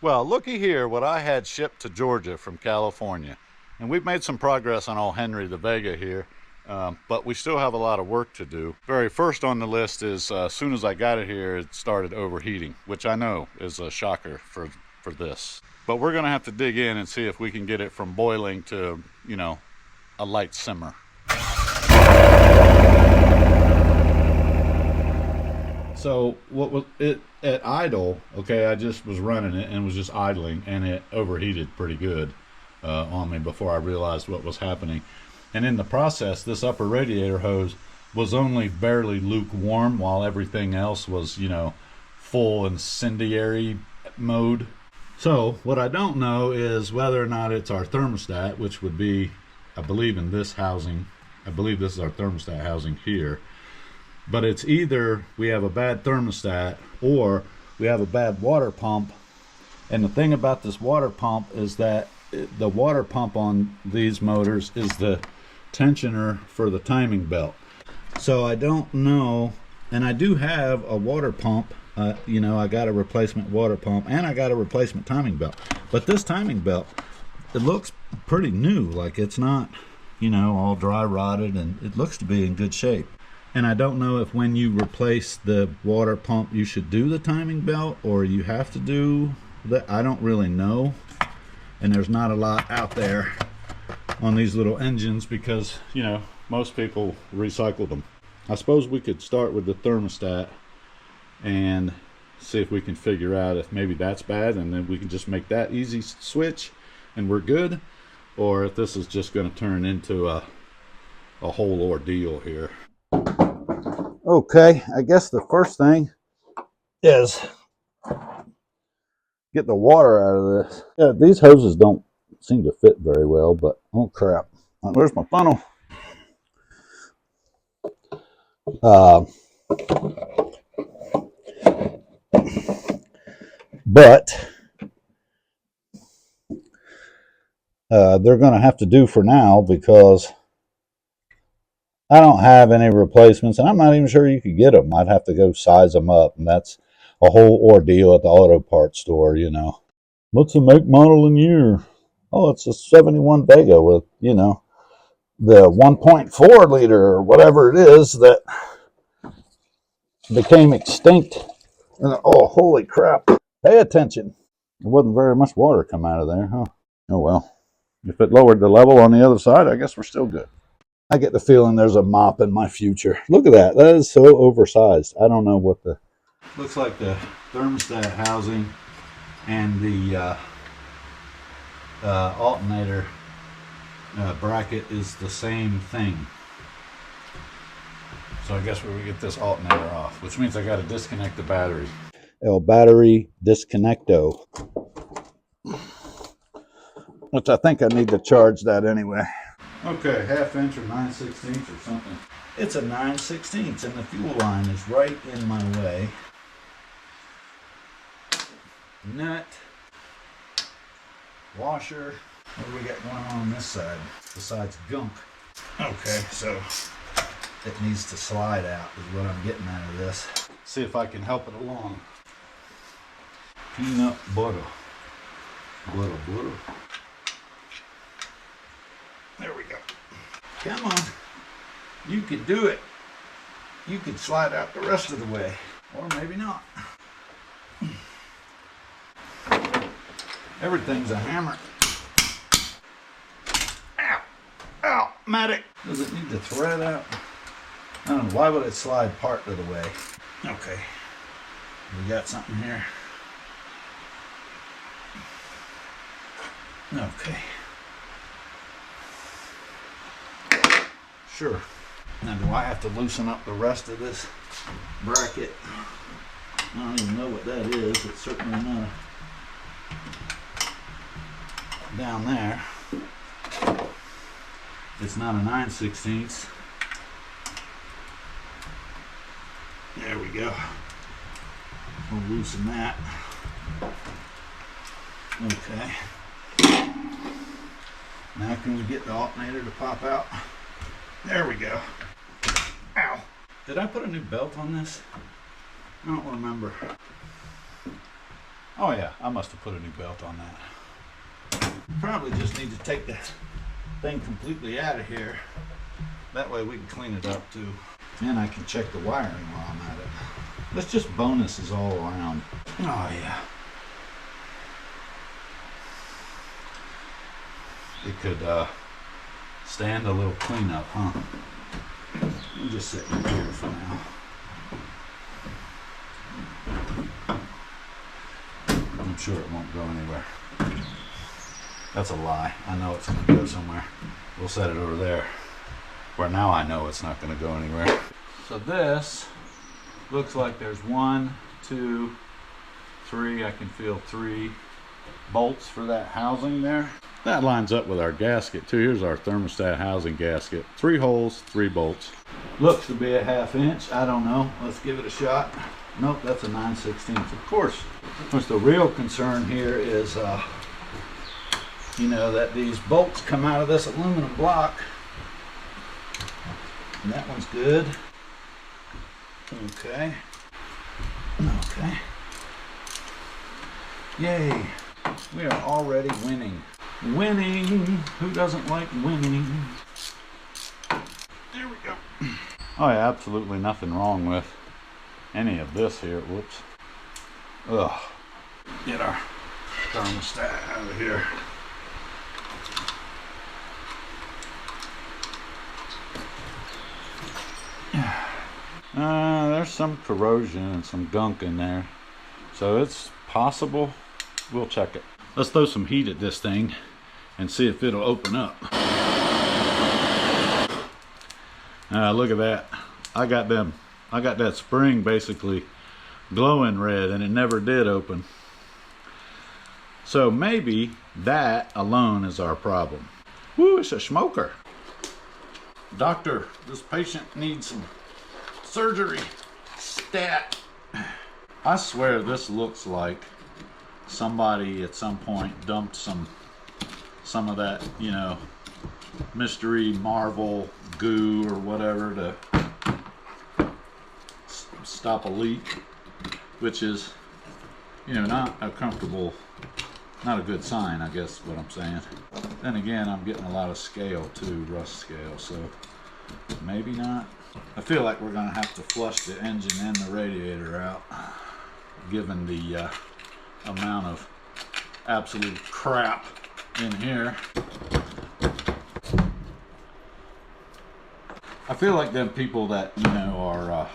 Well, looky here what I had shipped to Georgia from California. And we've made some progress on old Henry the Vega here, but we still have a lot of work to do. Very first on the list is as soon as I got it here, it started overheating, which I know is a shocker for this. But we're gonna have to dig in and see if we can get it from boiling to, you know, a light simmer. So what was it at idle? Okay, I just was running it and was just idling, and it overheated pretty good on me before I realized what was happening. And in the process, this upper radiator hose was only barely lukewarm, while everything else was, you know, full incendiary mode. So what I don't know is whether or not it's our thermostat, which would be, I believe, in this housing. I believe this is our thermostat housing here. But it's either we have a bad thermostat or we have a bad water pump. And the thing about this water pump is that the water pump on these motors is the tensioner for the timing belt. So I don't know, and I do have a water pump. You know, I got a replacement water pump and I got a replacement timing belt. But this timing belt, it looks pretty new. Like it's not, you know, all dry rotted, and it looks to be in good shape. And I don't know if when you replace the water pump you should do the timing belt or you have to do that. I don't really know. And there's not a lot out there on these little engines because, you know, most people recycle them. I suppose we could start with the thermostat and see if we can figure out if maybe that's bad, and then we can just make that easy switch and we're good, or if this is just going to turn into a whole ordeal here. Okay, I guess the first thing is get the water out of this. Yeah, these hoses don't seem to fit very well, but oh crap. Where's my funnel? But they're going to have to do for now because I don't have any replacements, and I'm not even sure you could get them. I'd have to go size them up, and that's a whole ordeal at the auto parts store, you know. What's the make, model, and year? Oh, it's a 71 Vega with, you know, the 1.4 liter or whatever it is that became extinct. And, oh, holy crap. Pay attention. There wasn't very much water come out of there, huh? Oh, well. If it lowered the level on the other side, I guess we're still good. I get the feeling there's a mop in my future. Look at that. That is so oversized. I don't know what the... Looks like the thermostat housing and the alternator bracket is the same thing. So I guess we're going to get this alternator off, which means I got to disconnect the battery. El battery disconnecto. Which I think I need to charge that anyway. Okay, 1/2 inch or 9/16 or something. It's a 9/16 and the fuel line is right in my way. Nut. Washer. What do we got going on this side besides gunk? Okay, so it needs to slide out is what I'm getting out of this. See if I can help it along. Peanut butter. Butter. There we go. Come on. You could do it. You could slide out the rest of the way. Or maybe not. Everything's a hammer. Ow! Ow! Medic! Does it need to thread out? I don't know. Why would it slide part of the way? Okay. We got something here. Okay. Sure. Now do I have to loosen up the rest of this bracket? I don't even know what that is. It's certainly not down there. It's not a 9/16. There we go. We'll loosen that. Okay. Now can we get the alternator to pop out? There we go. Ow. Did I put a new belt on this? I don't remember. Oh yeah, I must have put a new belt on that. Probably just need to take the thing completely out of here. That way we can clean it up too. And I can check the wiring while I'm at it. That's just bonuses all around. Oh yeah. It could stand a little cleanup, huh? I'll just sit right here for now. I'm sure it won't go anywhere. That's a lie. I know it's going to go somewhere. We'll set it over there, where now I know it's not going to go anywhere. So this looks like there's 1, 2, 3. I can feel 3 bolts for that housing there. That lines up with our gasket too. Here's our thermostat housing gasket. 3 holes, 3 bolts. Looks to be a 1/2 inch. I don't know. Let's give it a shot. Nope, that's a 9/16. Of course, the real concern here is, you know, that these bolts come out of this aluminum block. And that one's good. Okay. Okay. Yay. We are already winning. Winning. Who doesn't like winning? There we go. Oh yeah, absolutely nothing wrong with any of this here. Whoops. Ugh. Get our thermostat out of here. There's some corrosion and some gunk in there, so it's possible. We'll check it. Let's throw some heat at this thing and see if it'll open up. Look at that. I got that spring basically glowing red, and it never did open. So maybe that alone is our problem. Woo, it's a smoker. Doctor, this patient needs some surgery. Stat. I swear this looks like somebody at some point dumped some of that, you know, mystery Marvel goo or whatever to stop a leak, which is, you know, not a good sign, I guess what I'm saying. Then again, I'm getting a lot of scale too, rust scale, so maybe not. I feel like we're gonna have to flush the engine and the radiator out, given the amount of absolute crap in here. I feel like them people that, you know, are,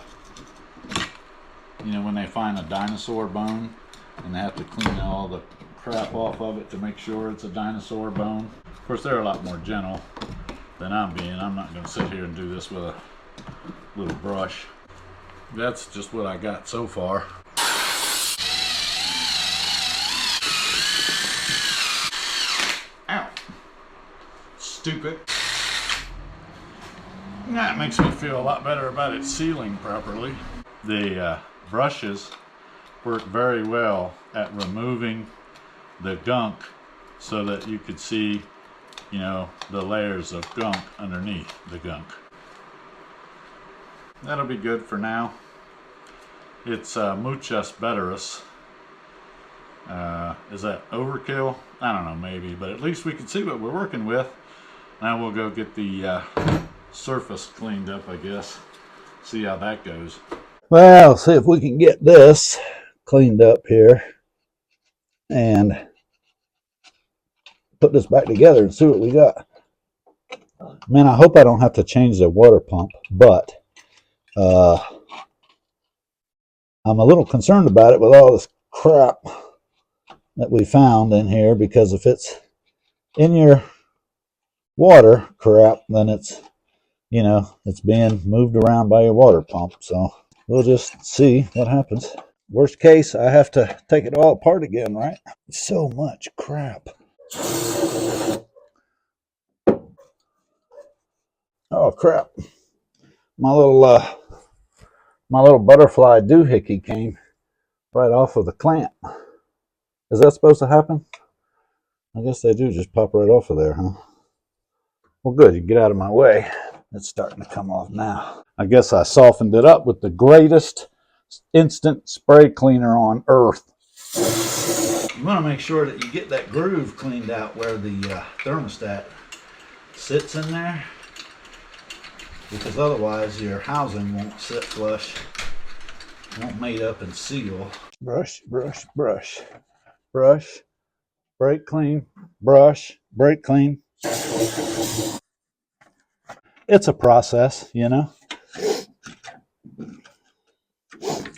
you know, when they find a dinosaur bone and they have to clean all the crap off of it to make sure it's a dinosaur bone. Of course, they're a lot more gentle than I'm being. I'm not going to sit here and do this with a little brush. That's just what I got so far. Ow. Stupid. That makes me feel a lot better about it sealing properly. The brushes work very well at removing the gunk so that you could see, you know, the layers of gunk underneath the gunk. That'll be good for now. It's muchas betteras. Is that overkill? I don't know, maybe, but at least we can see what we're working with. Now we'll go get the surface cleaned up, I guess. See how that goes. Well, see if we can get this cleaned up here and put this back together and see what we got. Man, I hope I don't have to change the water pump, but I'm a little concerned about it with all this crap that we found in here, because if it's in your water crap, then it's, you know, it's being moved around by your water pump. So we'll just see what happens. Worst case, I have to take it all apart again, right? So much crap. Oh crap. My little butterfly doohickey came right off of the clamp. Is that supposed to happen? I guess they do just pop right off of there, huh? Well, good. You get out of my way. It's starting to come off now. I guess I softened it up with the greatest instant spray cleaner on earth. You want to make sure that you get that groove cleaned out where the thermostat sits in there, because otherwise your housing won't sit flush, won't mate up and seal. Brush, brush, brush, brush, brake clean, brush, brake clean. It's a process, you know.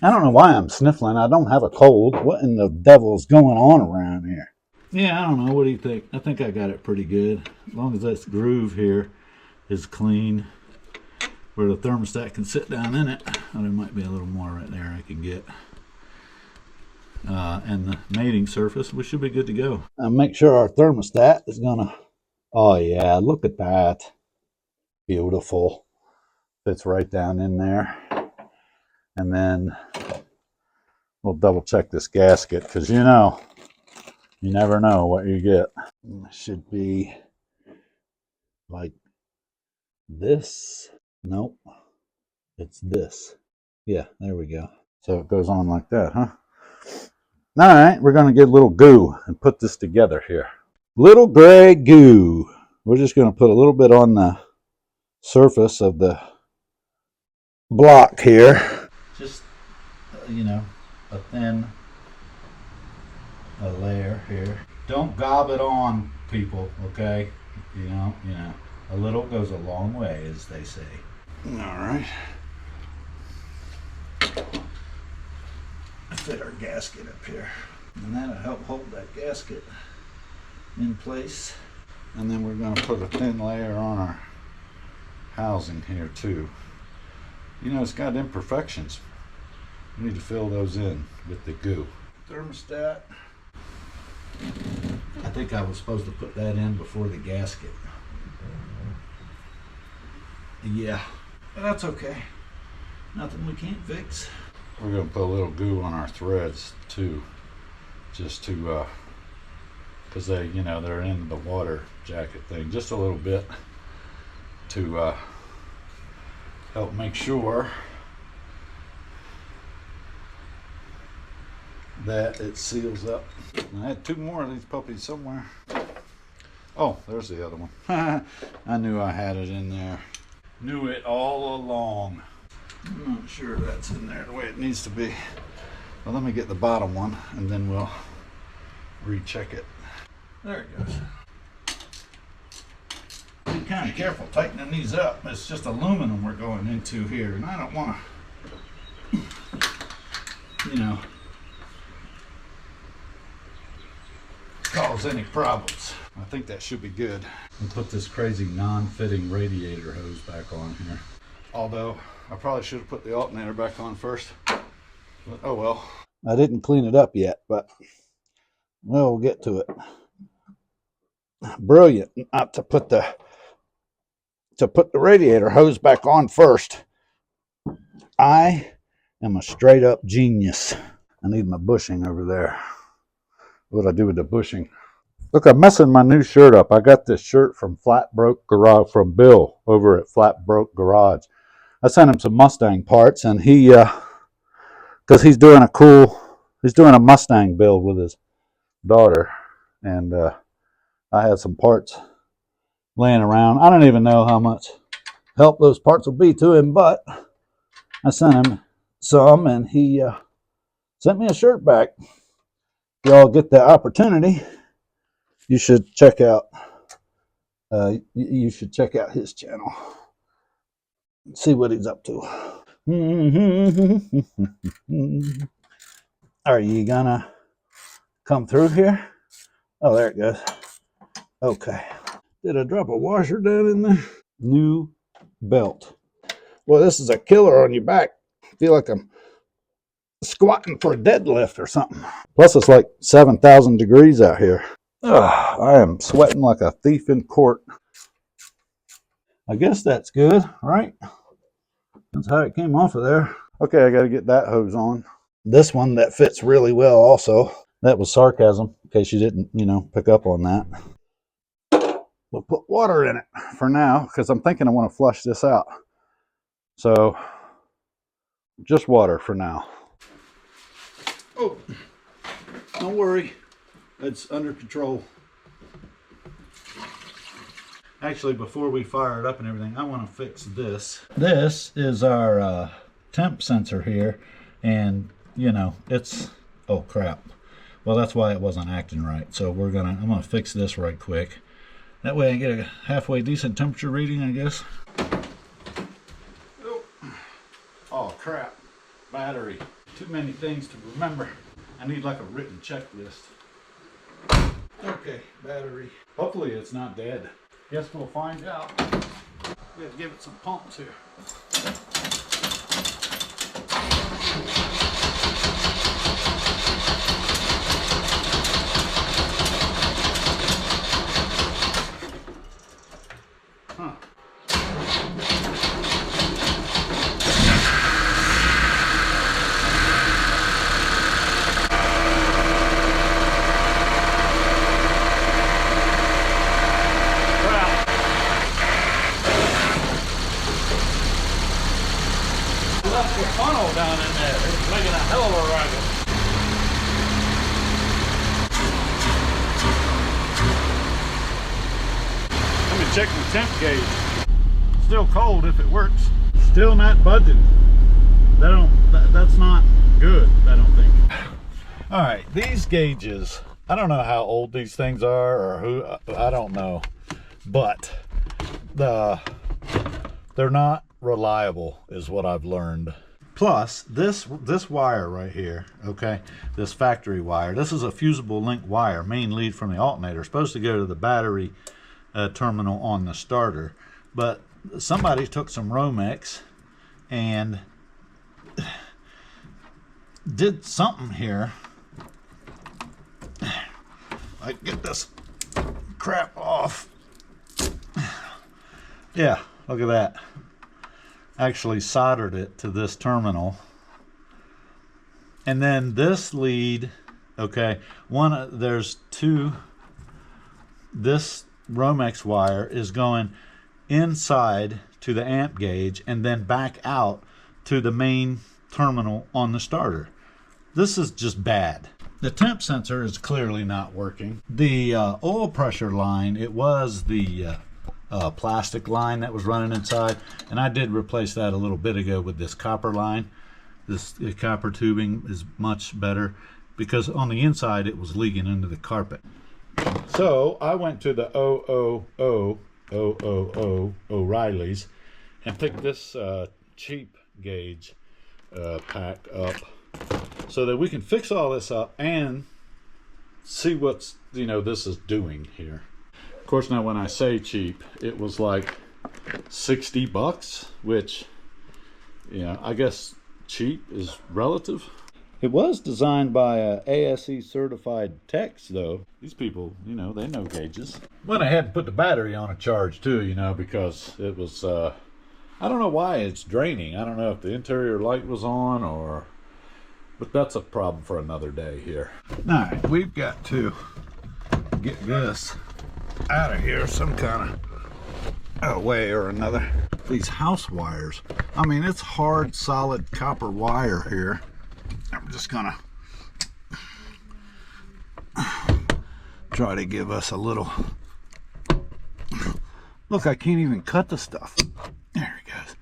I don't know why I'm sniffling. I don't have a cold. What in the devil's going on around here? Yeah, I don't know. What do you think? I think I got it pretty good. As long as this groove here is clean, where the thermostat can sit down in it. Oh, there might be a little more right there I can get. And the mating surface, we should be good to go. Make sure our thermostat is gonna, oh yeah, look at that. Beautiful. Fits right down in there. And then we'll double check this gasket, because you know, you never know what you get. It should be like this. Nope. It's this. Yeah, there we go. So it goes on like that, huh? All right, we're going to get a little goo and put this together here. Little gray goo. We're just going to put a little bit on the surface of the block here. Just, you know, a thin layer here. Don't gob it on, people, okay? You know, a little goes a long way, as they say. All right. Fit our gasket up here, and that'll help hold that gasket in place. And then we're going to put a thin layer on our housing here too. You know, it's got imperfections. We need to fill those in with the goo. Thermostat. I think I was supposed to put that in before the gasket. Yeah, but that's okay. Nothing we can't fix. We're going to put a little goo on our threads too, just to, because they, you know, they're in the water jacket thing, just a little bit to help make sure that it seals up. I had two more of these puppies somewhere. Oh, there's the other one. I knew I had it in there. Knew it all along. I'm not sure that's in there the way it needs to be. Well, let me get the bottom one and then we'll recheck it. There it goes. Be kind of careful tightening these up. It's just aluminum we're going into here, and I don't want to, you know, cause any problems. I think that should be good. And put this crazy non-fitting radiator hose back on here. Although I probably should have put the alternator back on first. But oh well. I didn't clean it up yet, but we'll get to it. Brilliant not to put the radiator hose back on first. I am a straight up genius. I need my bushing over there. What do I do with the bushing? Look, I'm messing my new shirt up. I got this shirt from Flat Broke Garage, from Bill over at Flat Broke Garage. I sent him some Mustang parts, and he, because he's doing a Mustang build with his daughter, and I had some parts laying around. I don't even know how much help those parts will be to him, but I sent him some, and he sent me a shirt back. If y'all get the opportunity, you should check out his channel. See what he's up to. Are you gonna come through here? Oh, there it goes. Okay. Did I drop a washer down in there? New belt. Well, this is a killer on your back. I feel like I'm squatting for a deadlift or something. Plus, it's like 7,000 degrees out here. Ugh, I am sweating like a thief in court. I guess that's good, right? That's how it came off of there. Okay, I got to get that hose on. This one that fits really well also. That was sarcasm, in case you didn't, pick up on that. We'll put water in it for now, because I'm thinking I want to flush this out. So, just water for now. Oh, don't worry. It's under control. Actually, before we fire it up and everything, I want to fix this. This is our temp sensor here, and you know, it's, oh crap. Well, that's why it wasn't acting right. So I'm gonna fix this right quick. That way I get a halfway decent temperature reading, I guess. Oh crap, battery. Too many things to remember. I need like a written checklist. Okay, battery. Hopefully it's not dead. Guess we'll find out. We have to give it some pumps here. Huh. Funnel down in there. It's making a hell of a racket. Let me check the temp gauge. Still cold if it works. Still not budging. That's not good, I don't think. All right, these gauges, I don't know how old these things are or who, I don't know, but they're not reliable is what I've learned. Plus, this wire right here, okay, this factory wire, this is a fusible link wire, main lead from the alternator, supposed to go to the battery terminal on the starter. But somebody took some Romex and did something here. I get this crap off. Yeah, look at that. Actually soldered it to this terminal, and then this lead, okay, there's two, this Romex wire is going inside to the amp gauge and then back out to the main terminal on the starter. This is just bad. The temp sensor is clearly not working. The oil pressure line, it was the plastic line that was running inside, and I did replace that a little bit ago with this copper line. This copper tubing is much better because on the inside it was leaking into the carpet. So I went to the O'Reilly's and picked this cheap gauge pack up so that we can fix all this up and see what's, you know, this is doing here. Of course, now when I say cheap, it was like 60 bucks, which, yeah, I guess cheap is relative. It was designed by ASE certified techs, though. These people, you know, they know gauges. Went ahead and put the battery on a charge too, you know, because it was, I don't know why it's draining. I don't know if the interior light was on or, but that's a problem for another day here. All right, we've got to get this out of here some kind of way or another. These house wires, I mean, it's hard, solid copper wire here. I'm just gonna try to give us a little look. I can't even cut the stuff. There he goes.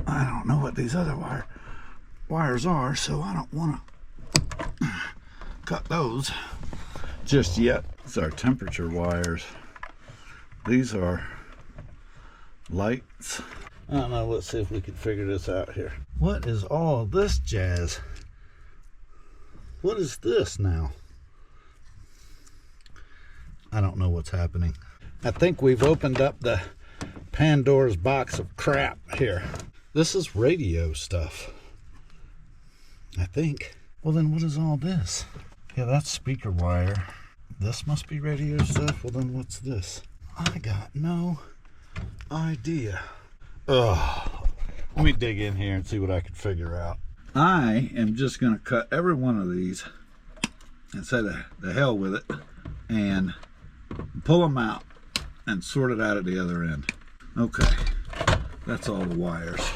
I don't know what these other wires are, so I don't want to cut those just yet. These are temperature wires. These are lights. I don't know, let's see if we can figure this out here. What is all this jazz? What is this now? I don't know what's happening. I think we've opened up the Pandora's box of crap here. This is radio stuff, I think. Well, then what is all this? Yeah, that's speaker wire. This must be radio stuff. Well, then what's this? I got no idea. Ugh. Let me dig in here and see what I can figure out. I am just going to cut every one of these and say the hell with it and pull them out and sort it out at the other end. Okay, that's all the wires.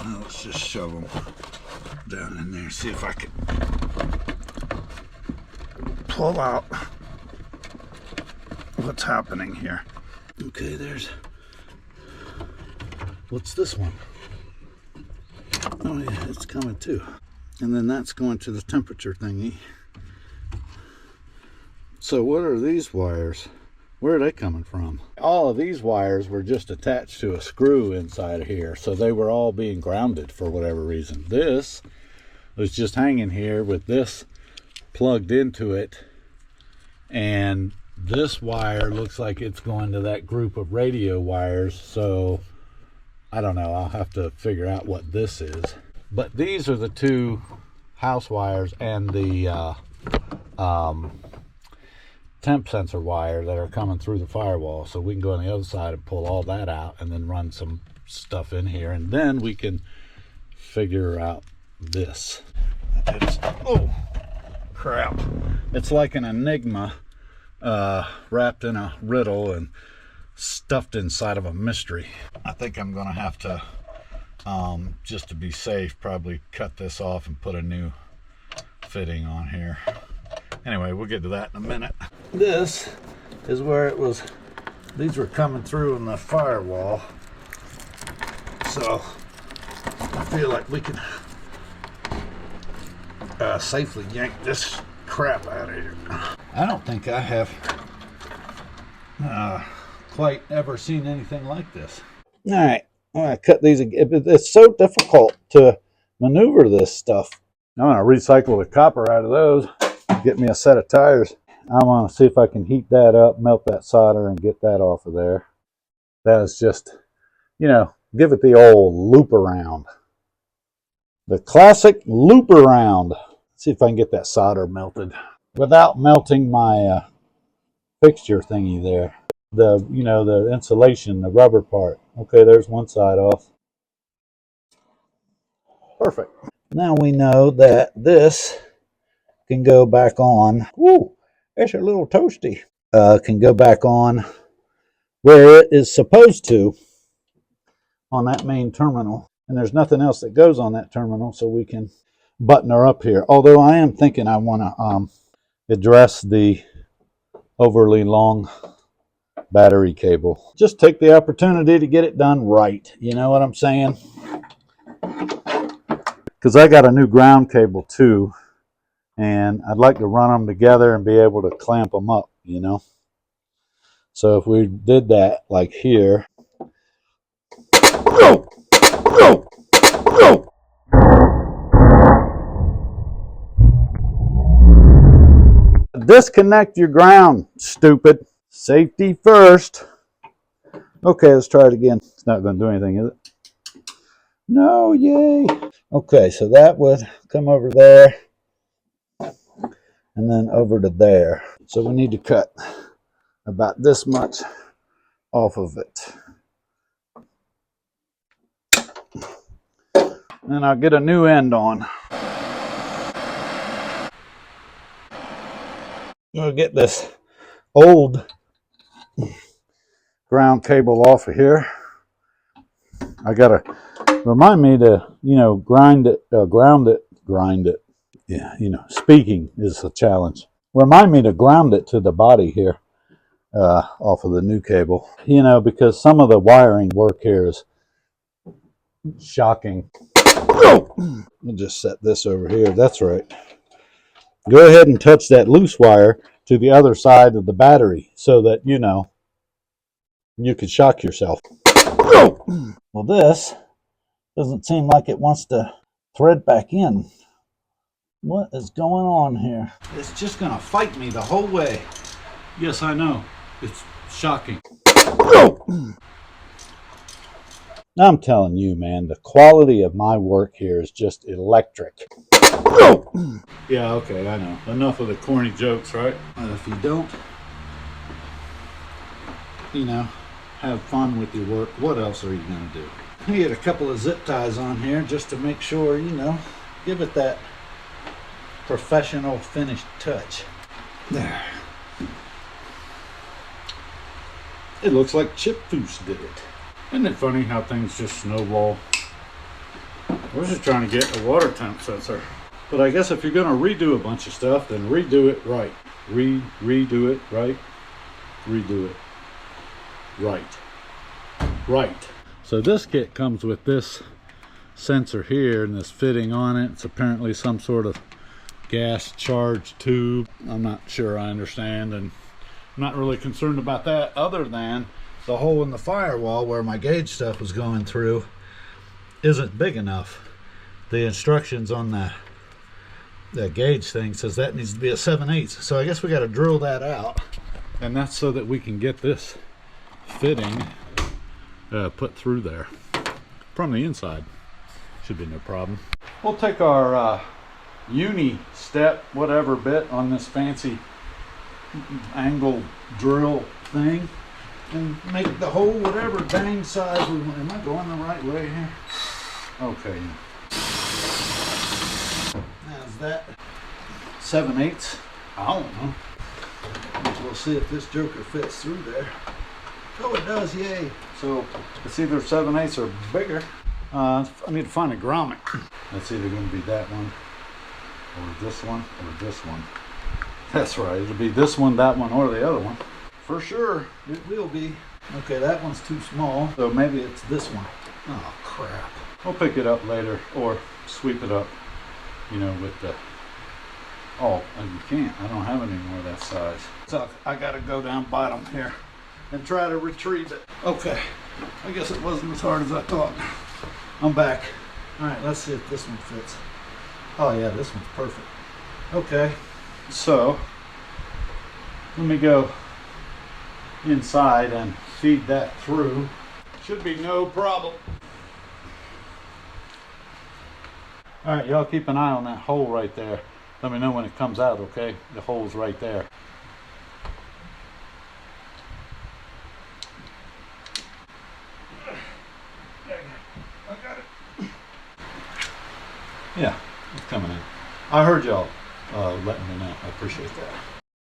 Now let's just shove them down in there, see if I can pull out what's happening here. Okay, there's, what's this one? Oh yeah, it's coming too. And then that's going to the temperature thingy. So what are these wires? Where are they coming from? All of these wires were just attached to a screw inside of here, so they were all being grounded for whatever reason. This was just hanging here with this plugged into it, and this wire looks like it's going to that group of radio wires, so I don't know, I'll have to figure out what this is. But these are the two house wires and the temp sensor wire that are coming through the firewall, so we can go on the other side and pull all that out and then run some stuff in here, and then we can figure out this. It's, oh crap, it's like an enigma wrapped in a riddle and stuffed inside of a mystery. I think I'm gonna have to just to be safe, probably cut this off and put a new fitting on here. Anyway, we'll get to that in a minute. This is where it was, these were coming through in the firewall, so I feel like we can safely yank this crap out of here. I don't think I have quite ever seen anything like this. All right, I'm gonna cut these. It's so difficult to maneuver this stuff. I'm gonna recycle the copper out of those. Get me a set of tires. I want to see if I can heat that up, melt that solder, and get that off of there. That is just, you know, give it the old loop around. The classic loop around. See if I can get that solder melted without melting my fixture thingy there. The, you know, the insulation, the rubber part. Okay, there's one side off. Perfect. Now we know that this can go back on. Woo, it's a little toasty. Can go back on where it is supposed to on that main terminal. And there's nothing else that goes on that terminal, so we can button her up here. Although I am thinking I want to address the overly long battery cable. Just take the opportunity to get it done right. You know what I'm saying? Because I got a new ground cable too, and I'd like to run them together and be able to clamp them up, you know. So if we did that like here. Disconnect your ground, stupid. Safety first. Okay, let's try it again. It's not going to do anything, is it? No, yay. Okay, so that would come over there and then over to there. So we need to cut about this much off of it. And I'll get a new end on. We'll get this old ground cable off of here. I gotta remind me to, you know, grind it. Yeah, you know, speaking is a challenge. Remind me to ground it to the body here off of the new cable. You know, because some of the wiring work here is shocking. We'll just set this over here. That's right. Go ahead and touch that loose wire to the other side of the battery so that, you know, you could shock yourself. Well, this doesn't seem like it wants to thread back in. What is going on here? It's just going to fight me the whole way. Yes, I know. It's shocking. I'm telling you, man, the quality of my work here is just electric. Yeah, okay, I know. Enough of the corny jokes, right? If you don't, you know, have fun with your work, what else are you going to do? I get a couple of zip ties on here just to make sure, you know, give it that professional finished touch. There. It looks like Chip Foose did it. Isn't it funny how things just snowball? I was just trying to get a water temp sensor. But I guess if you're going to redo a bunch of stuff, then redo it right. redo it, right? Redo it. Right. So this kit comes with this sensor here and this fitting on it. It's apparently some sort of gas charge tube. I'm not sure I understand, and I'm not really concerned about that, other than the hole in the firewall where my gauge stuff was going through isn't big enough. The instructions on the gauge thing says that needs to be a 7/8. So I guess we got to drill that out, and that's so that we can get this fitting put through there from the inside. Should be no problem. We'll take our uni step whatever bit on this fancy angle drill thing and make the hole whatever dang size we want. Am I going the right way here? Okay. How's that? 7/8? I don't know. We'll see if this joker fits through there. Oh, it does, yay. So it's either 7/8 or bigger. I need to find a grommet. That's either going to be that one, or this one, or this one. That's right, it'll be this one, that one, or the other one. For sure, it will be. Okay, that one's too small, so maybe it's this one. Oh, crap. We'll pick it up later, or sweep it up, you know, with the... Oh, and you can't. I don't have any more that size. So I got to go down bottom here and try to retrieve it. Okay, I guess it wasn't as hard as I thought. I'm back. All right, let's see if this one fits. Oh yeah, this one's perfect. Okay, so let me go inside and feed that through. Should be no problem. All right, y'all keep an eye on that hole right there. Let me know when it comes out, okay? The hole's right there. I got it. Yeah, it's coming in. I heard y'all letting me know. I appreciate that.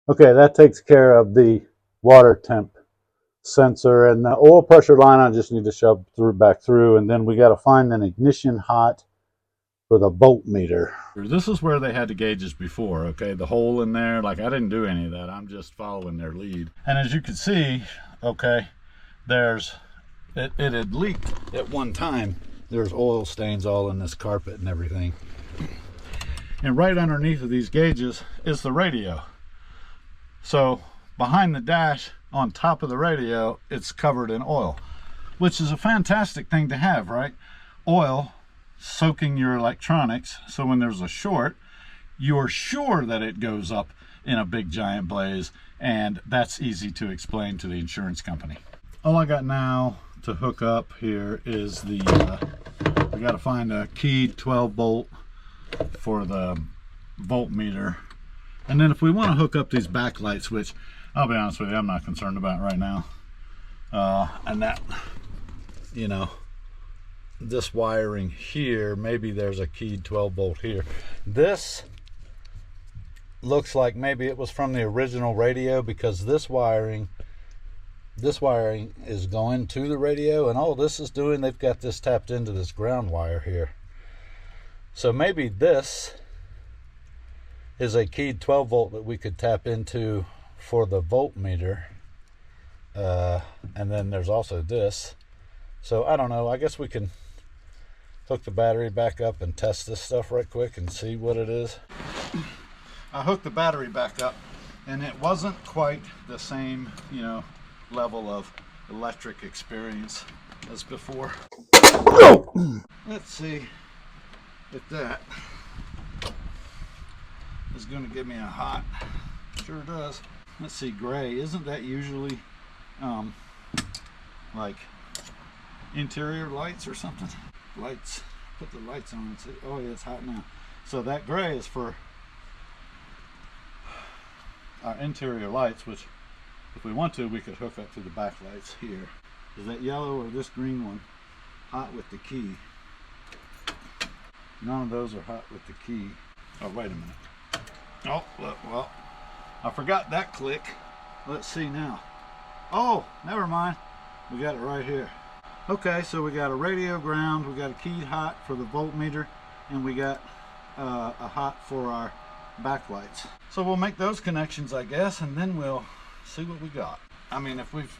Okay, that takes care of the water temp sensor, and the oil pressure line I just need to shove back through, and then we got to find an ignition hot for the voltmeter. This is where they had the gauges before, okay? The hole in there, like I didn't do any of that. I'm just following their lead. And as you can see, okay, it had leaked at one time. There's oil stains all in this carpet and everything. And right underneath of these gauges is the radio. So behind the dash, on top of the radio, it's covered in oil, which is a fantastic thing to have, right? Oil soaking your electronics, so when there's a short, you're sure that it goes up in a big giant blaze, and that's easy to explain to the insurance company. All I got now to hook up here is the we got to find a keyed 12 volt for the voltmeter, and then if we want to hook up these backlights, which I'll be honest with you, I'm not concerned about right now, and that, you know, this wiring here, maybe there's a keyed 12 volt here. This looks like maybe it was from the original radio, because this wiring is going to the radio, and all this is doing, they've got this tapped into this ground wire here. So maybe this is a keyed 12 volt that we could tap into for the voltmeter, and then there's also this. So I don't know, I guess we can hook the battery back up and test this stuff right quick and see what it is. I hooked the battery back up, and it wasn't quite the same, you know, level of electric experience as before. Let's see if that is going to give me a hot. Sure does. Let's see, gray. Isn't that usually like interior lights or something? Lights. Put the lights on and see. Oh yeah, it's hot now. So that gray is for our interior lights, which if we want to, we could hook up to the back lights here. Is that yellow or this green one hot with the key? None of those are hot with the key. Oh, wait a minute. Oh, well, I forgot that click. Let's see now. Oh, never mind. We got it right here. Okay, so we got a radio ground, we got a keyed hot for the voltmeter, and we got a hot for our backlights. So we'll make those connections, I guess, and then we'll see what we got. I mean, if we've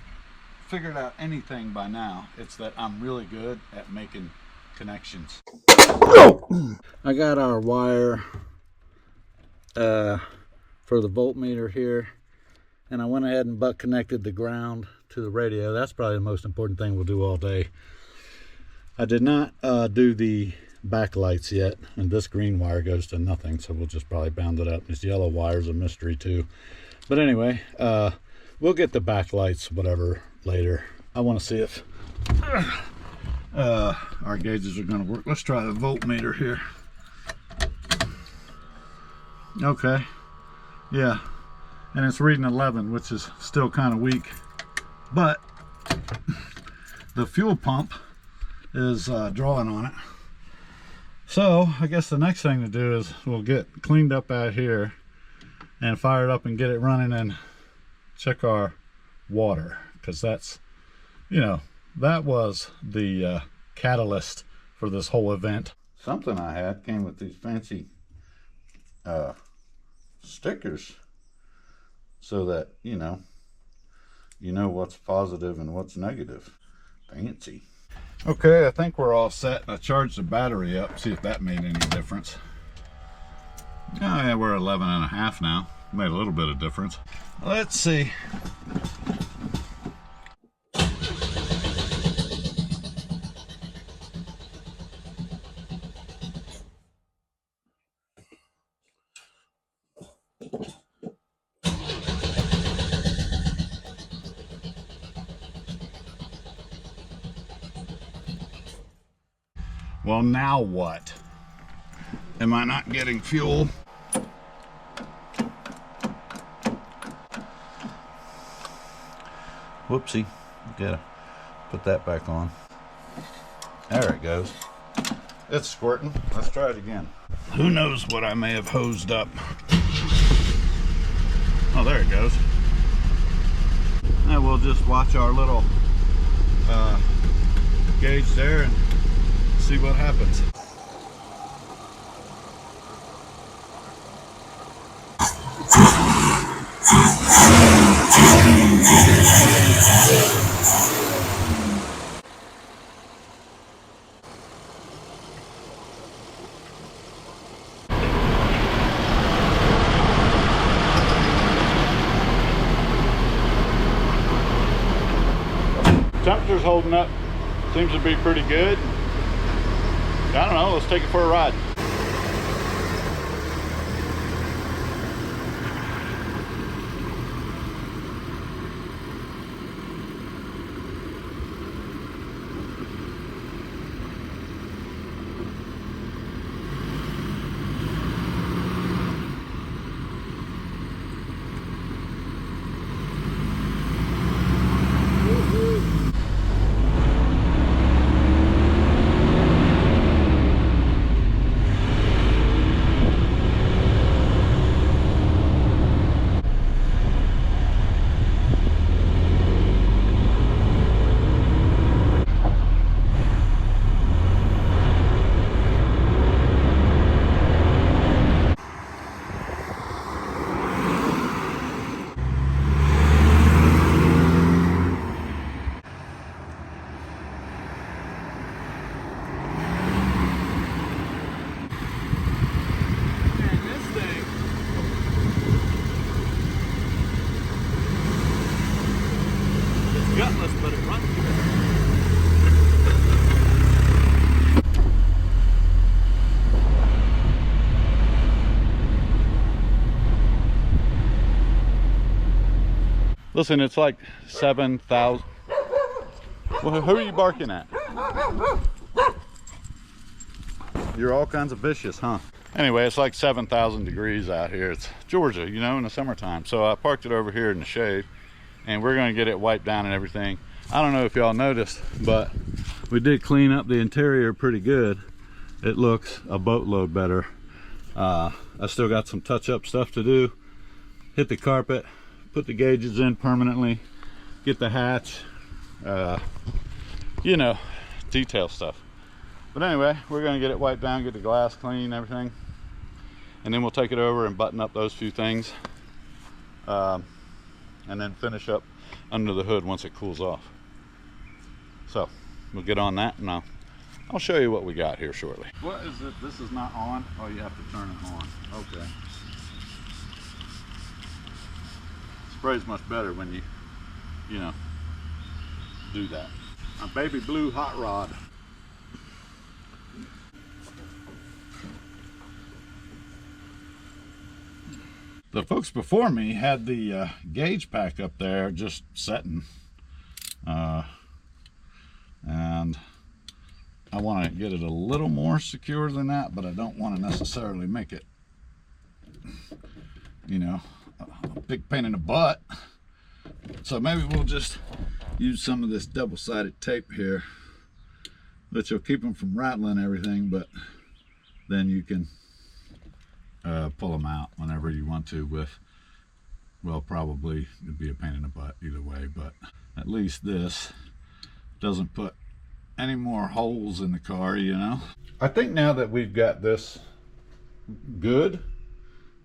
figured out anything by now, it's that I'm really good at making connections. I got our wire for the voltmeter here, and I went ahead and butt connected the ground to the radio. That's probably the most important thing we'll do all day. I did not do the backlights yet, and this green wire goes to nothing, so we'll just probably bound it up. This yellow wire is a mystery too. But anyway, we'll get the backlights, whatever, later. I want to see if our gauges are going to work. Let's try the voltmeter here. Okay, yeah, and it's reading 11, which is still kind of weak, but the fuel pump is drawing on it. So I guess the next thing to do is we'll get cleaned up out here and fire it up and get it running and check our water, because that's, you know, that was the catalyst for this whole event. Something I had came with these fancy stickers so that you know what's positive and what's negative. Fancy. Okay, I think we're all set. I charged the battery up, see if that made any difference. Oh yeah, we're 11.5 now. Made a little bit of difference. Let's see. Well, now what? Am I not getting fuel? Whoopsie. Gotta put that back on. There it goes. It's squirting. Let's try it again. Who knows what I may have hosed up. Oh, there it goes. And we'll just watch our little gauge there and see what happens. Temperature's holding up. Seems to be pretty good. I don't know, let's take it for a ride. Gutless, but it runs good. Listen, it's like 7,000. Well, who are you barking at? You're all kinds of vicious, huh? Anyway, it's like 7,000 degrees out here. It's Georgia, you know, in the summertime. So I parked it over here in the shade, and we're gonna get it wiped down and everything. I don't know if y'all noticed, but we did clean up the interior pretty good. It looks a boatload better. I still got some touch-up stuff to do. Hit the carpet, put the gauges in permanently, get the hatch, you know, detail stuff. But anyway, we're gonna get it wiped down, get the glass clean, everything. and then we'll take it over and button up those few things, and then finish up under the hood once it cools off. So we'll get on that, and I'll show you what we got here shortly. What is it? This is not on? Oh, you have to turn it on. Okay. Sprays much better when you know, do that. A baby blue hot rod. The folks before me had the gauge pack up there just setting, and I want to get it a little more secure than that, but I don't want to necessarily make it, you know, a big pain in the butt. So maybe we'll just use some of this double-sided tape here, which will keep them from rattling everything, but then you can pull them out whenever you want to with, well, probably it'd be a pain in the butt either way, but at least this doesn't put any more holes in the car, you know. I think now that we've got this good,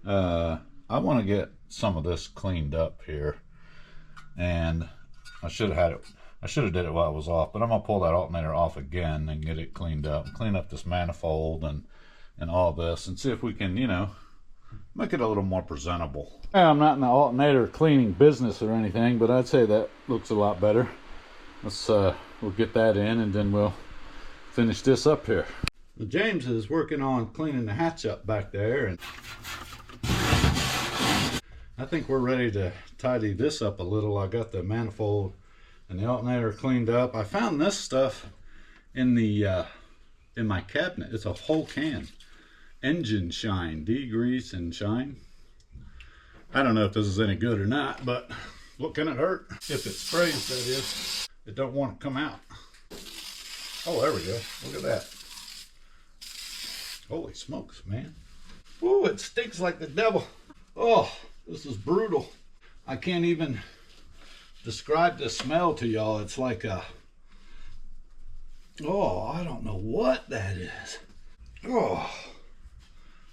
I want to get some of this cleaned up here, and I should have did it while it was off, but I'm gonna pull that alternator off again and get it cleaned up, clean up this manifold and all this, and see if we can, you know, make it a little more presentable. I'm not in the alternator cleaning business or anything, but I'd say that looks a lot better. Let's we'll get that in, and then we'll finish this up here. Well, James is working on cleaning the hatch up back there, and I think we're ready to tidy this up a little. I got the manifold and the alternator cleaned up. I found this stuff in the in my cabinet. It's a whole can. Engine shine, degrease and shine. I don't know if this is any good or not, but what can it hurt? If it sprays, that is. It don't want to come out. Oh, there we go. Look at that. Holy smokes, man. Ooh, it stinks like the devil. Oh, this is brutal. I can't even describe the smell to y'all. It's like a, oh, I don't know what that is. Oh,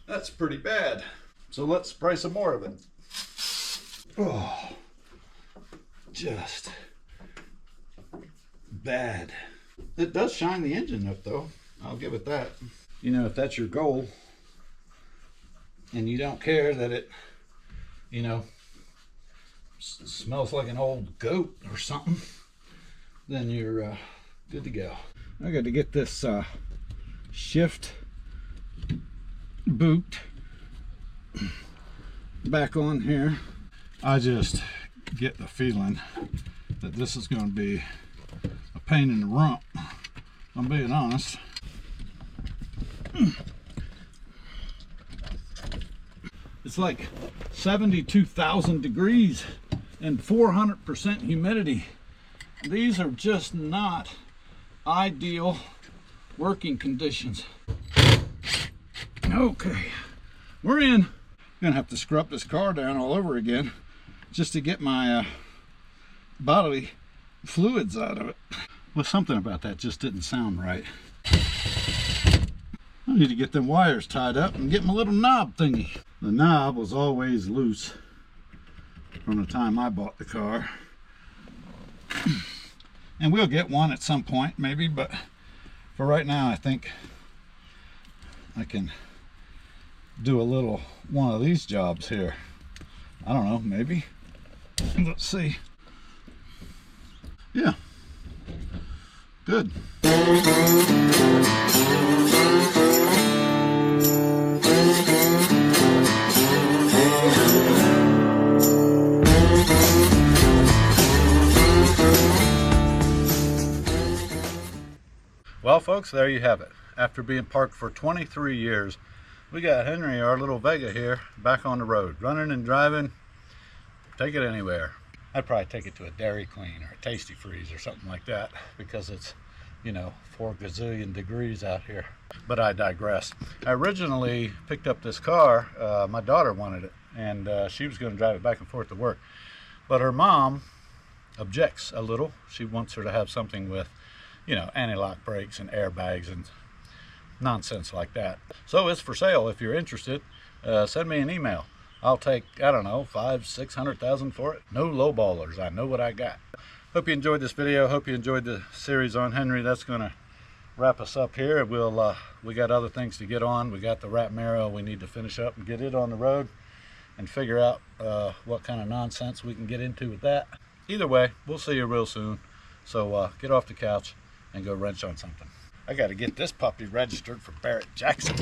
that's pretty bad. So let's spray some more of it. Oh, just bad. It does shine the engine up though. I'll give it that. You know, if that's your goal and you don't care that it, you know, smells like an old goat or something, then you're good to go. I got to get this shift boot back on here. I just get the feeling that this is going to be a pain in the rump. I'm being honest. It's like 72,000 degrees and 400% humidity. These are just not ideal working conditions. Okay, we're in. I'm gonna have to scrub this car down all over again just to get my bodily fluids out of it. Well, something about that just didn't sound right. I need to get them wires tied up and get my little knob thingy. The knob was always loose from the time I bought the car. And we'll get one at some point maybe, but for right now I think I can do a little one of these jobs here. I don't know, maybe. Let's see. Yeah. Good. Well, folks, there you have it. After being parked for 23 years, we got Henry, our little Vega here, back on the road, running and driving. Take it anywhere. I'd probably take it to a Dairy Queen or a Tasty Freeze or something like that, because it's, you know, 4 gazillion degrees out here. But I digress. I originally picked up this car, my daughter wanted it, and she was going to drive it back and forth to work. But her mom objects a little. She wants her to have something with, you know, anti-lock brakes and airbags and nonsense like that. So it's for sale if you're interested. send me an email. I'll take, I don't know, 500,000-600,000 for it. No lowballers. I know what I got. Hope you enjoyed this video. Hope you enjoyed the series on Henry. That's gonna wrap us up here. We got other things to get on. We got the wrap marrow we need to finish up and get it on the road and figure out what kind of nonsense we can get into with that. Either way, we'll see you real soon. So get off the couch and go wrench on something. I got to get this puppy registered for Barrett Jackson.